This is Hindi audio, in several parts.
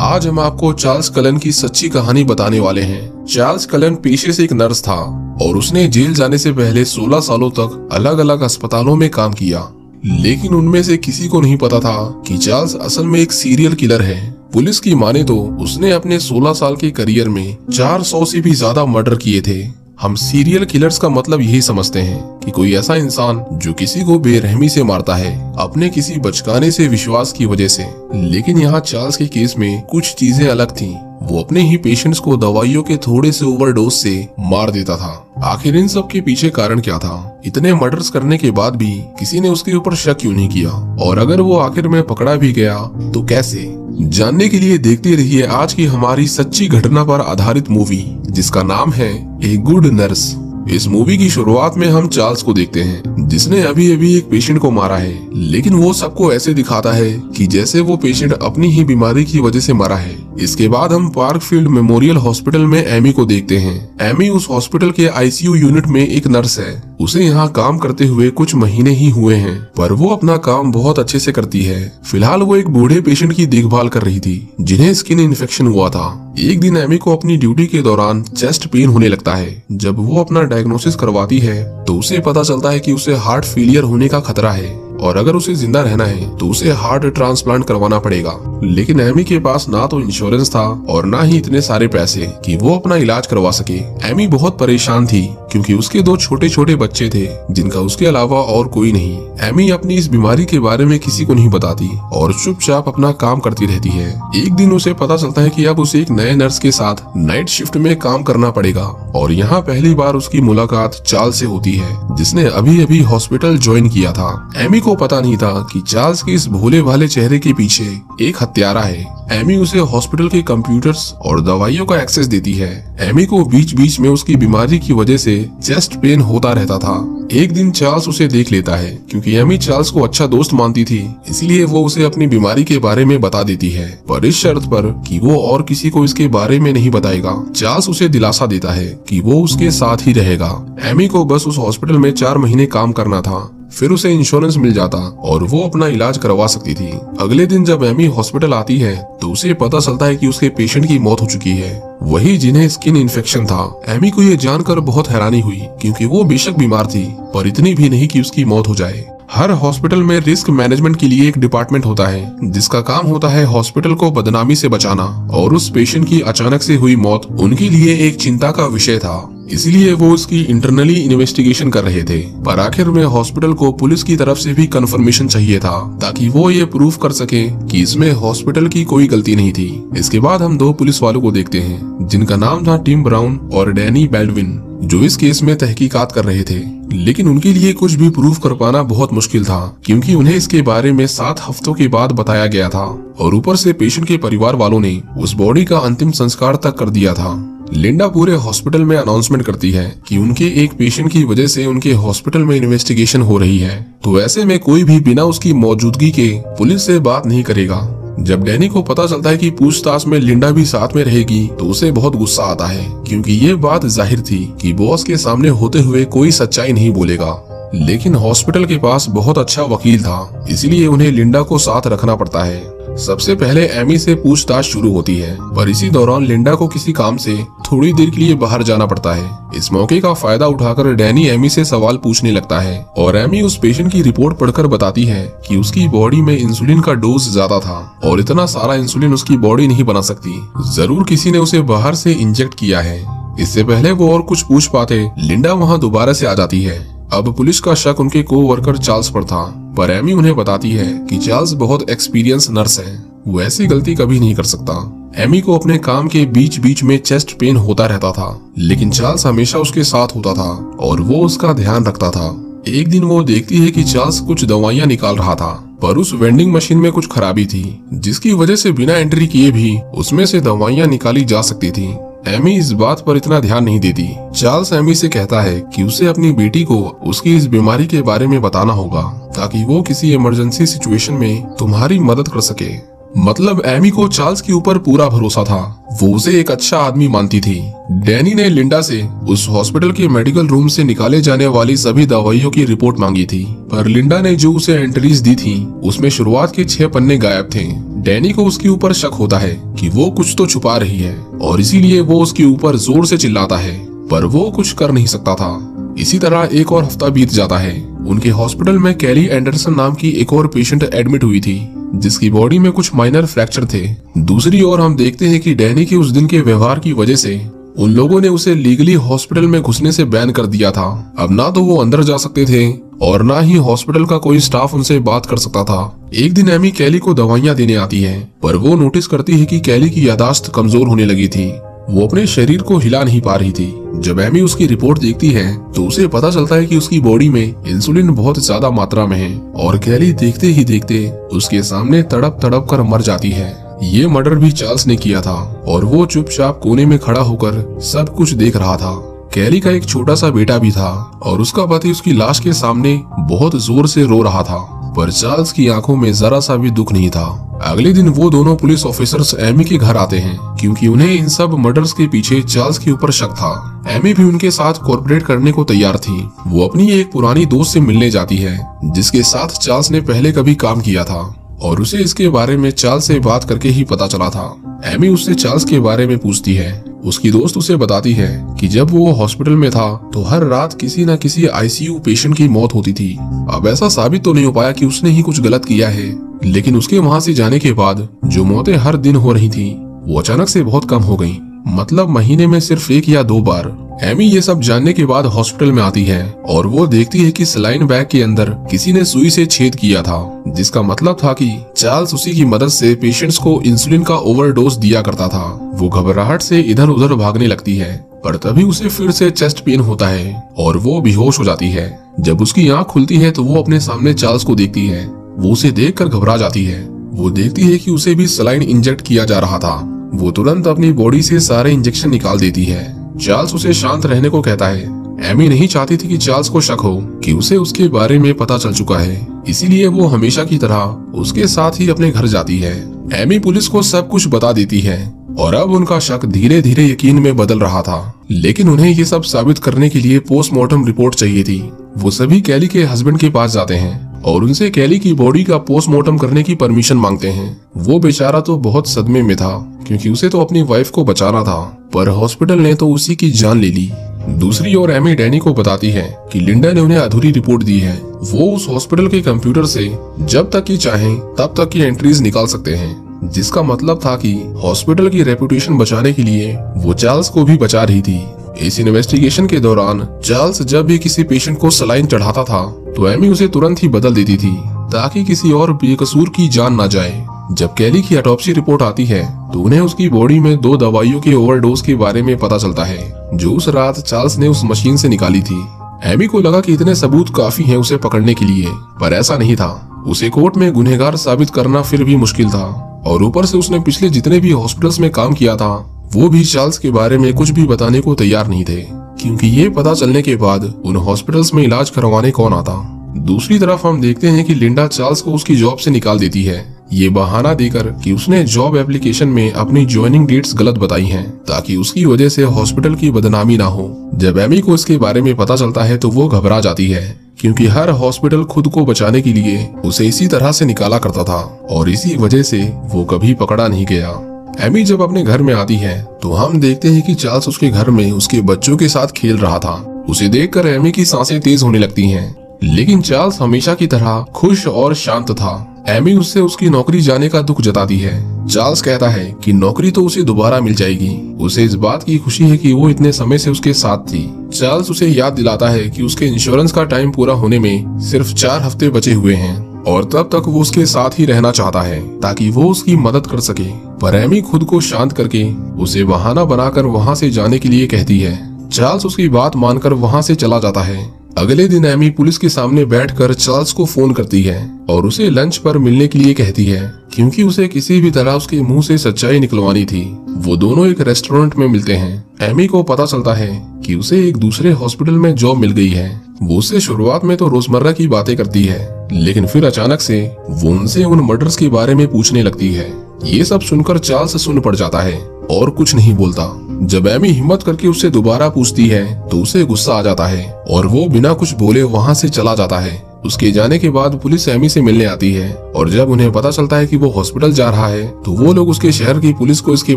आज हम आपको चार्ल्स कलन की सच्ची कहानी बताने वाले हैं। चार्ल्स कलन पेशे से एक नर्स था और उसने जेल जाने से पहले 16 सालों तक अलग अलग अस्पतालों में काम किया, लेकिन उनमें से किसी को नहीं पता था कि चार्ल्स असल में एक सीरियल किलर है। पुलिस की माने तो उसने अपने 16 साल के करियर में 400 से भी ज्यादा मर्डर किए थे। हम सीरियल किलर्स का मतलब यही समझते हैं कि कोई ऐसा इंसान जो किसी को बेरहमी से मारता है, अपने किसी बचकाने से विश्वास की वजह से। लेकिन यहाँ चार्ल्स के केस में कुछ चीजें अलग थीं। वो अपने ही पेशेंट्स को दवाइयों के थोड़े से ओवरडोज से मार देता था। आखिर इन सब के पीछे कारण क्या था? इतने मर्डर्स करने के बाद भी किसी ने उसके ऊपर शक क्यों नहीं किया? और अगर वो आखिर में पकड़ा भी गया तो कैसे? जानने के लिए देखते रहिए आज की हमारी सच्ची घटना पर आधारित मूवी, जिसका नाम है ए गुड नर्स। इस मूवी की शुरुआत में हम चार्ल्स को देखते हैं, जिसने अभी अभी एक पेशेंट को मारा है, लेकिन वो सबको ऐसे दिखाता है कि जैसे वो पेशेंट अपनी ही बीमारी की वजह से मरा है। इसके बाद हम पार्कफील्ड मेमोरियल हॉस्पिटल में एमी को देखते हैं। एमी उस हॉस्पिटल के आईसीयू यूनिट में एक नर्स है। उसे यहाँ काम करते हुए कुछ महीने ही हुए हैं, पर वो अपना काम बहुत अच्छे से करती है। फिलहाल वो एक बूढ़े पेशेंट की देखभाल कर रही थी, जिन्हें स्किन इन्फेक्शन हुआ था। एक दिन एमी को अपनी ड्यूटी के दौरान चेस्ट पेन होने लगता है। जब वो अपना डायग्नोसिस करवाती है तो उसे पता चलता है कि उसे हार्ट फेलियर होने का खतरा है और अगर उसे जिंदा रहना है तो उसे हार्ट ट्रांसप्लांट करवाना पड़ेगा। लेकिन एमी के पास ना तो इंश्योरेंस था और ना ही इतने सारे पैसे कि वो अपना इलाज करवा सके। एमी बहुत परेशान थी क्योंकि उसके 2 छोटे छोटे बच्चे थे, जिनका उसके अलावा और कोई नहीं। एमी अपनी इस बीमारी के बारे में किसी को नहीं बताती और चुपचाप अपना काम करती रहती है। एक दिन उसे पता चलता है कि अब उसे एक नए नर्स के साथ नाइट शिफ्ट में काम करना पड़ेगा और यहाँ पहली बार उसकी मुलाकात चार्ल्स से होती है, जिसने अभी अभी हॉस्पिटल ज्वाइन किया था। एमी को पता नहीं था कि चार्ल्स के इस भोले भाले चेहरे के पीछे एक हत्यारा है। एमी उसे हॉस्पिटल के कंप्यूटर्स और दवाइयों का एक्सेस देती है। एमी को बीच बीच में उसकी बीमारी की वजह से चेस्ट पेन होता रहता था। एक दिन चार्ल्स उसे देख लेता है। क्योंकि एमी चार्ल्स को अच्छा दोस्त मानती थी, इसलिए वो उसे अपनी बीमारी के बारे में बता देती है, पर इस शर्त पर कि वो और किसी को इसके बारे में नहीं बताएगा। चार्ल्स उसे दिलासा देता है कि वो उसके साथ ही रहेगा। एमी को बस उस हॉस्पिटल में 4 महीने काम करना था, फिर उसे इंश्योरेंस मिल जाता और वो अपना इलाज करवा सकती थी। अगले दिन जब एमी हॉस्पिटल आती है तो उसे पता चलता है कि उसके पेशेंट की मौत हो चुकी है, वही जिन्हें स्किन इन्फेक्शन था। एमी को ये जानकर बहुत हैरानी हुई क्योंकि वो बेशक बीमार थी, पर इतनी भी नहीं कि उसकी मौत हो जाए। हर हॉस्पिटल में रिस्क मैनेजमेंट के लिए एक डिपार्टमेंट होता है, जिसका काम होता है हॉस्पिटल को बदनामी से बचाना, और उस पेशेंट की अचानक से हुई मौत उनके लिए एक चिंता का विषय था। इसलिए वो उसकी इंटरनली इन्वेस्टिगेशन कर रहे थे, पर आखिर में हॉस्पिटल को पुलिस की तरफ से भी कंफर्मेशन चाहिए था ताकि वो ये प्रूफ कर सके कि इसमें हॉस्पिटल की कोई गलती नहीं थी। इसके बाद हम 2 पुलिस वालों को देखते हैं, जिनका नाम था टिम ब्राउन और डैनी बेल्डविन, जो इस केस में तहकीकात कर रहे थे। लेकिन उनके लिए कुछ भी प्रूफ कर पाना बहुत मुश्किल था, क्योंकि उन्हें इसके बारे में 7 हफ्तों के बाद बताया गया था और ऊपर से पेशेंट के परिवार वालों ने उस बॉडी का अंतिम संस्कार तक कर दिया था। लिंडा पूरे हॉस्पिटल में अनाउंसमेंट करती है कि उनके एक पेशेंट की वजह से उनके हॉस्पिटल में इन्वेस्टिगेशन हो रही है, तो ऐसे में कोई भी बिना उसकी मौजूदगी के पुलिस से बात नहीं करेगा। जब डैनी को पता चलता है कि पूछताछ में लिंडा भी साथ में रहेगी तो उसे बहुत गुस्सा आता है, क्योंकि ये बात जाहिर थी कि बॉस के सामने होते हुए कोई सच्चाई नहीं बोलेगा। लेकिन हॉस्पिटल के पास बहुत अच्छा वकील था, इसलिए उन्हें लिंडा को साथ रखना पड़ता है। सबसे पहले एमी से पूछताछ शुरू होती है, पर इसी दौरान लिंडा को किसी काम से थोड़ी देर के लिए बाहर जाना पड़ता है। इस मौके का फायदा उठाकर डैनी एमी से सवाल पूछने लगता है और एमी उस पेशेंट की रिपोर्ट पढ़कर बताती है कि उसकी बॉडी में इंसुलिन का डोज ज्यादा था और इतना सारा इंसुलिन उसकी बॉडी नहीं बना सकती। जरूर किसी ने उसे बाहर से इंजेक्ट किया है। इससे पहले वो और कुछ पूछ पाते, लिंडा वहाँ दोबारा से आ जाती है। अब पुलिस का शक उनके को-वर्कर चार्ल्स पर था, पर एमी उन्हें बताती है कि चार्ल्स बहुत एक्सपीरियंस नर्स है, वो ऐसी गलती कभी नहीं कर सकता। एमी को अपने काम के बीच बीच में चेस्ट पेन होता रहता था, लेकिन चार्ल्स हमेशा उसके साथ होता था और वो उसका ध्यान रखता था। एक दिन वो देखती है कि चार्ल्स कुछ दवाइयाँ निकाल रहा था, पर उस वेंडिंग मशीन में कुछ खराबी थी, जिसकी वजह से बिना एंट्री किए भी उसमें से दवाइयाँ निकाली जा सकती थी। एमी इस बात पर इतना ध्यान नहीं देती। चार्ल्स एमी से कहता है कि उसे अपनी बेटी को उसकी इस बीमारी के बारे में बताना होगा, ताकि वो किसी इमरजेंसी सिचुएशन में तुम्हारी मदद कर सके। मतलब एमी को चार्ल्स के ऊपर पूरा भरोसा था, वो उसे एक अच्छा आदमी मानती थी। डैनी ने लिंडा से उस हॉस्पिटल के मेडिकल रूम से निकाले जाने वाली सभी दवाइयों की रिपोर्ट मांगी थी, पर लिंडा ने जो उसे एंट्रीज दी थी उसमें शुरुआत के 6 पन्ने गायब थे, डैनी को उसके ऊपर शक होता है कि वो कुछ तो छुपा रही है और इसीलिए वो उसके ऊपर जोर से चिल्लाता है, पर वो कुछ कर नहीं सकता था। इसी तरह एक और हफ्ता बीत जाता है। उनके हॉस्पिटल में कैली एंडरसन नाम की एक और पेशेंट एडमिट हुई थी, जिसकी बॉडी में कुछ माइनर फ्रैक्चर थे। दूसरी ओर हम देखते हैं कि डैनी के उस दिन के व्यवहार की वजह से उन लोगों ने उसे लीगली हॉस्पिटल में घुसने से बैन कर दिया था। अब ना तो वो अंदर जा सकते थे और ना ही हॉस्पिटल का कोई स्टाफ उनसे बात कर सकता था। एक दिन एमी कैली को दवाइयां देने आती है, पर वो नोटिस करती है कि कैली की यादाश्त कमजोर होने लगी थी। वो अपने शरीर को हिला नहीं पा रही थी। जब एमी उसकी रिपोर्ट देखती है तो उसे पता चलता है कि उसकी बॉडी में इंसुलिन बहुत ज्यादा मात्रा में है और कैली देखते ही देखते उसके सामने तड़प तड़प कर मर जाती है। ये मर्डर भी चार्ल्स ने किया था और वो चुपचाप कोने में खड़ा होकर सब कुछ देख रहा था। कैली का एक छोटा सा बेटा भी था और उसका पति उसकी लाश के सामने बहुत जोर से रो रहा था, पर चार्ल्स की आंखों में जरा सा भी दुख नहीं था। अगले दिन वो दोनों पुलिस ऑफिसर्स एमी के घर आते हैं क्योंकि उन्हें इन सब मर्डर्स के पीछे चार्ल्स के ऊपर शक था। एमी भी उनके साथ कोऑपरेट करने को तैयार थी। वो अपनी एक पुरानी दोस्त से मिलने जाती है जिसके साथ चार्ल्स ने पहले कभी काम किया था और उसे इसके बारे में चार्ल्स से बात करके ही पता चला था। एमी उससे चार्ल्स के बारे में पूछती है। उसकी दोस्त उसे बताती है कि जब वो हॉस्पिटल में था तो हर रात किसी न किसी आईसीयू पेशेंट की मौत होती थी। अब ऐसा साबित तो नहीं हो पाया कि उसने ही कुछ गलत किया है, लेकिन उसके वहाँ से जाने के बाद जो मौतें हर दिन हो रही थी वो अचानक से बहुत कम हो गयी, मतलब महीने में सिर्फ 1 या 2 बार। एमी ये सब जानने के बाद हॉस्पिटल में आती है और वो देखती है कि सलाइन बैग के अंदर किसी ने सुई से छेद किया था, जिसका मतलब था कि चार्ल्स उसी की मदद से पेशेंट्स को इंसुलिन का ओवरडोज दिया करता था। वो घबराहट से इधर उधर भागने लगती है, पर तभी उसे फिर से चेस्ट पेन होता है और वो बेहोश हो जाती है। जब उसकी आंख खुलती है तो वो अपने सामने चार्ल्स को देखती है। वो उसे देखकर घबरा जाती है। वो देखती है कि उसे भी सलाइन इंजेक्ट किया जा रहा था। वो तुरंत अपनी बॉडी से सारे इंजेक्शन निकाल देती है। चार्ल्स उसे शांत रहने को कहता है। एमी नहीं चाहती थी कि चार्ल्स को शक हो कि उसे उसके बारे में पता चल चुका है, इसीलिए वो हमेशा की तरह उसके साथ ही अपने घर जाती है। एमी पुलिस को सब कुछ बता देती है और अब उनका शक धीरे धीरे यकीन में बदल रहा था, लेकिन उन्हें ये सब साबित करने के लिए पोस्टमार्टम रिपोर्ट चाहिए थी। वो सभी कैली के हस्बैंड के पास जाते हैं और उनसे कैली की बॉडी का पोस्टमार्टम करने की परमिशन मांगते हैं। वो बेचारा तो बहुत सदमे में था क्योंकि उसे तो अपनी वाइफ को बचाना था, पर हॉस्पिटल ने तो उसी की जान ले ली। दूसरी ओर एमी डैनी को बताती है कि लिंडा ने उन्हें अधूरी रिपोर्ट दी है। वो उस हॉस्पिटल के कंप्यूटर से जब तक की चाहें तब तक की एंट्रीज निकाल सकते हैं, जिसका मतलब था कि हॉस्पिटल की रेपुटेशन बचाने के लिए वो चार्ल्स को भी बचा रही थी। इस इन्वेस्टिगेशन के दौरान चार्ल्स जब भी किसी पेशेंट को सलाइन चढ़ाता था तो एमी उसे तुरंत ही बदल देती थी ताकि किसी और बेकसूर की जान न जाए। जब कैली की ऑटोप्सी रिपोर्ट आती है तो उन्हें उसकी बॉडी में 2 दवाइयों के ओवरडोज के बारे में पता चलता है जो उस रात चार्ल्स ने उस मशीन से निकाली थी। एमी को लगा कि इतने सबूत काफी हैं उसे पकड़ने के लिए, पर ऐसा नहीं था। उसे कोर्ट में गुनहगार साबित करना फिर भी मुश्किल था और ऊपर से उसने पिछले जितने भी हॉस्पिटल्स में काम किया था वो भी चार्ल्स के बारे में कुछ भी बताने को तैयार नहीं थे, क्योंकि ये पता चलने के बाद उन हॉस्पिटल्स में इलाज करवाने कौन आता। दूसरी तरफ हम देखते हैं कि लिंडा चार्ल्स को उसकी जॉब से निकाल देती है, ये बहाना देकर कि उसने जॉब एप्लीकेशन में अपनी ज्वाइनिंग डेट्स गलत बताई हैं ताकि उसकी वजह से हॉस्पिटल की बदनामी ना हो। जब एमी को इसके बारे में पता चलता है तो वो घबरा जाती है, क्योंकि हर हॉस्पिटल खुद को बचाने के लिए उसे इसी तरह से निकाला करता था और इसी वजह से वो कभी पकड़ा नहीं गया। एमी जब अपने घर में आती है तो हम देखते हैं कि चार्ल्स उसके घर में उसके बच्चों के साथ खेल रहा था। उसे देखकर एमी की सांसें तेज होने लगती हैं, लेकिन चार्ल्स हमेशा की तरह खुश और शांत था। एमी उससे उसकी नौकरी जाने का दुख जताती है। चार्ल्स कहता है कि नौकरी तो उसे दोबारा मिल जाएगी। उसे इस बात की खुशी है कि वो इतने समय से उसके साथ थी। चार्ल्स उसे याद दिलाता है कि उसके इंश्योरेंस का टाइम पूरा होने में सिर्फ 4 हफ्ते बचे हुए हैं और तब तक वो उसके साथ ही रहना चाहता है ताकि वो उसकी मदद कर सके। पर एमी खुद को शांत करके उसे बहाना बनाकर वहाँ से जाने के लिए कहती है। चार्ल्स उसकी बात मानकर वहाँ से चला जाता है। अगले दिन एमी पुलिस के सामने बैठकर चार्ल्स को फोन करती है और उसे लंच पर मिलने के लिए कहती है, क्योंकि उसे किसी भी तरह उसके मुंह से सच्चाई निकलवानी थी। वो दोनों एक रेस्टोरेंट में मिलते हैं। एमी को पता चलता है कि उसे एक दूसरे हॉस्पिटल में जॉब मिल गई है। वो उससे शुरुआत में तो रोजमर्रा की बातें करती है, लेकिन फिर अचानक से वो उनसे उन मर्डर्स के बारे में पूछने लगती है। ये सब सुनकर चार्ल्स सुन पड़ जाता है और कुछ नहीं बोलता। जब एमी हिम्मत करके उससे दोबारा पूछती है तो उसे गुस्सा आ जाता है और वो बिना कुछ बोले वहाँ से चला जाता है। उसके जाने के बाद पुलिस एमी से मिलने आती है और जब उन्हें पता चलता है कि वो हॉस्पिटल जा रहा है तो वो लोग उसके शहर की पुलिस को इसके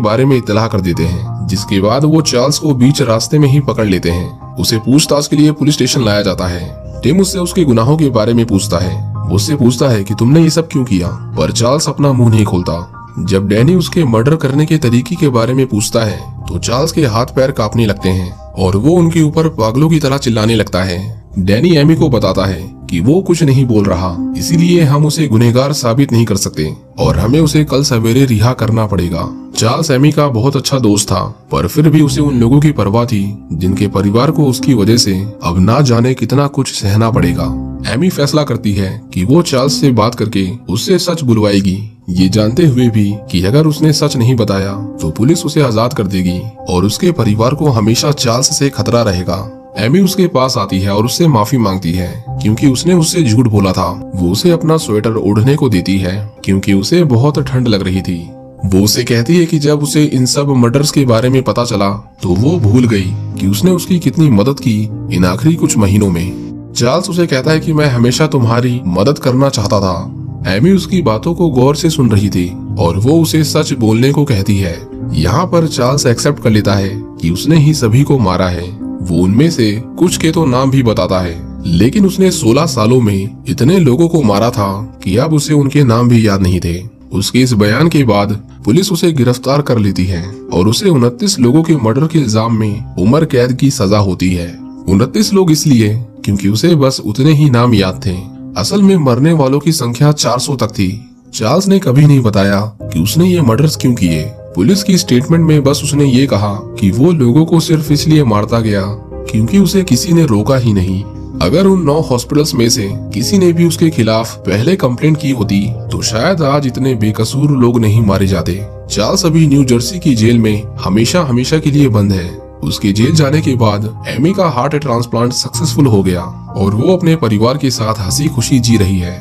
बारे में इत्तला कर देते हैं, जिसके बाद वो चार्ल्स को बीच रास्ते में ही पकड़ लेते हैं। उसे पूछताछ के लिए पुलिस स्टेशन लाया जाता है। टिम उससे उसके गुनाहों के बारे में पूछता है। वो उससे पूछता है कि तुमने ये सब क्यों किया, पर चार्ल्स अपना मुंह नहीं खोलता। जब डैनी उसके मर्डर करने के तरीके के बारे में पूछता है तो चार्ल्स के हाथ पैर कांपने लगते हैं और वो उनके ऊपर पागलों की तरह चिल्लाने लगता है। डैनी एमी को बताता है कि वो कुछ नहीं बोल रहा, इसीलिए हम उसे गुनहगार साबित नहीं कर सकते और हमें उसे कल सवेरे रिहा करना पड़ेगा। चार्ल्स एमी का बहुत अच्छा दोस्त था, पर फिर भी उसे उन लोगों की परवाह थी जिनके परिवार को उसकी वजह से अब ना जाने कितना कुछ सहना पड़ेगा। एमी फैसला करती है कि वो चार्ल्स से बात करके उससे सच बुलवाएगी, ये जानते हुए भी कि अगर उसने सच नहीं बताया तो पुलिस उसे आजाद कर देगी और उसके परिवार को हमेशा चार्ल्स से खतरा रहेगा। एमी उसके पास आती है और उससे माफी मांगती है क्योंकि उसने उससे झूठ बोला था। वो उसे अपना स्वेटर ओढ़ने को देती है क्योंकि उसे बहुत ठंड लग रही थी। वो उसे कहती है कि जब उसे इन सब मर्डर्स के बारे में पता चला तो वो भूल गई कि उसने उसकी कितनी मदद की इन आखिरी कुछ महीनों में। चार्ल्स उसे कहता है कि मैं हमेशा तुम्हारी मदद करना चाहता था। एमी उसकी बातों को गौर से सुन रही थी और वो उसे सच बोलने को कहती है। यहाँ पर चार्ल्स एक्सेप्ट कर लेता है कि उसने ही सभी को मारा है। वो उनमें से कुछ के तो नाम भी बताता है, लेकिन उसने 16 सालों में इतने लोगों को मारा था कि अब उसे उनके नाम भी याद नहीं थे। उसके इस बयान के बाद पुलिस उसे गिरफ्तार कर लेती है और उसे 29 लोगों के मर्डर के इल्जाम में उम्र कैद की सजा होती है। 29 लोग इसलिए क्योंकि उसे बस उतने ही नाम याद थे। असल में मरने वालों की संख्या 400 तक थी। चार्ल्स ने कभी नहीं बताया कि उसने ये मर्डर्स क्यों किए। पुलिस की स्टेटमेंट में बस उसने ये कहा कि वो लोगों को सिर्फ इसलिए मारता गया क्योंकि उसे किसी ने रोका ही नहीं। अगर उन 9 हॉस्पिटल्स में से किसी ने भी उसके खिलाफ पहले कंप्लेंट की होती तो शायद आज इतने बेकसूर लोग नहीं मारे जाते। चार्ल्स अभी न्यू जर्सी की जेल में हमेशा हमेशा के लिए बंद है। उसके जेल जाने के बाद एमी का हार्ट ट्रांसप्लांट सक्सेसफुल हो गया और वो अपने परिवार के साथ हंसी खुशी जी रही है।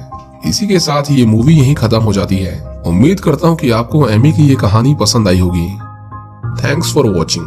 इसी के साथ ये मूवी यहीं खत्म हो जाती है। उम्मीद करता हूँ कि आपको एमी की ये कहानी पसंद आई होगी। Thanks for watching.